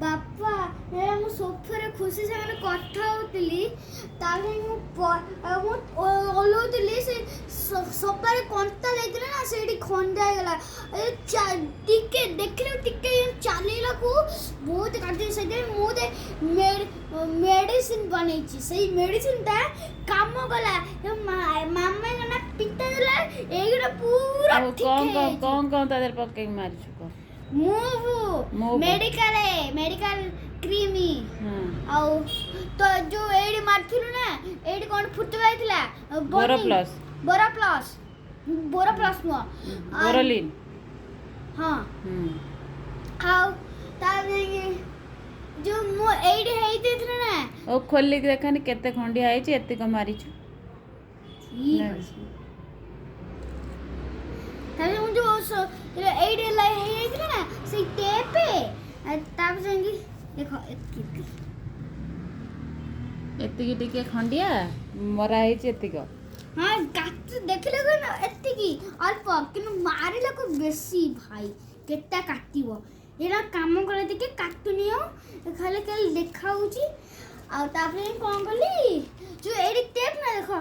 ବାପା ମୁଁ ସୋଫାରେ ଖୁସି ସାଙ୍ଗରେ କଥା ହଉଥିଲି ତାପରେ ମୁଁ ଓହ୍ଲଉଥିଲି ସେ ସୋଫାରେ କଣ୍ଟା ଲାଗିଥିଲା ନା ସେଇଠି ଖଣ୍ଡିଆ ହେଇଗଲା ଟିକେ ଦେଖିଲେ ଟିକେ ଚାଲିଲାକୁ ବହୁତ କାଟି ସେଥିପାଇଁ ମୁଁ ମେଡ଼ିସିନ ବନେଇଛି ସେଇ ମେଡ଼ିସିନଟା କାମ କଲା ମାମା ନା ପିତା ଦେଲା ଏଇଗୁଡ଼ା ପୁରା କଣ ତା ଦେହରେ ପକେଇକି ମାରିଛୁ କହ ମେଡିକାଲ କ୍ରିମି ଆଉ ତ ଯୋଉ ଏଇଠି ମାରିଥିଲୁ ନା ଏଇଠି କଣ ଫୁଟ ଯାଇଥିଲା ବୋରୋପ୍ଲସ୍ ନୁହଁ ବୋରୋଲିନ୍ ହଁ ଆଉ ତାପରେ ଯୋଉ ମୁଁ ଏଇଠି ହେଇଯାଇଥିଲା ନା ଓ ଖୋଲିକି ଦେଖାନି କେତେ ଖଣ୍ଡିଆ ହେଇଛି ଏତିକ ମାରିଛୁ ତାପରେ ମୁଁ ଯୋଉ ଏଇଠି ହେଇଯାଇଥିଲା ନା ସେଇ ଟେପ୍ ତାପରେ ଯାଇକି ଦେଖ ଏତିକି ଟିକେ ଖଣ୍ଡିଆ ମରା ହେଇଛି ଏତିକ ହଁ କାଟ ଦେଖିଲେ କଣ ଏତିକି ଅଳ୍ପ କିନ୍ତୁ ମାରିଲାକୁ ବେଶୀ ଭାଇ କେତେ କାଟିବ ଏଇଟା କାମ କଲେ ଟିକେ କାଟୁନି ଆଉ ଖାଲି ଦେଖା ହଉଛି ଆଉ ତାପରେ କ'ଣ କଲି ଯୋଉ ଏଇଠି ଟେପ୍ ନା ଦେଖ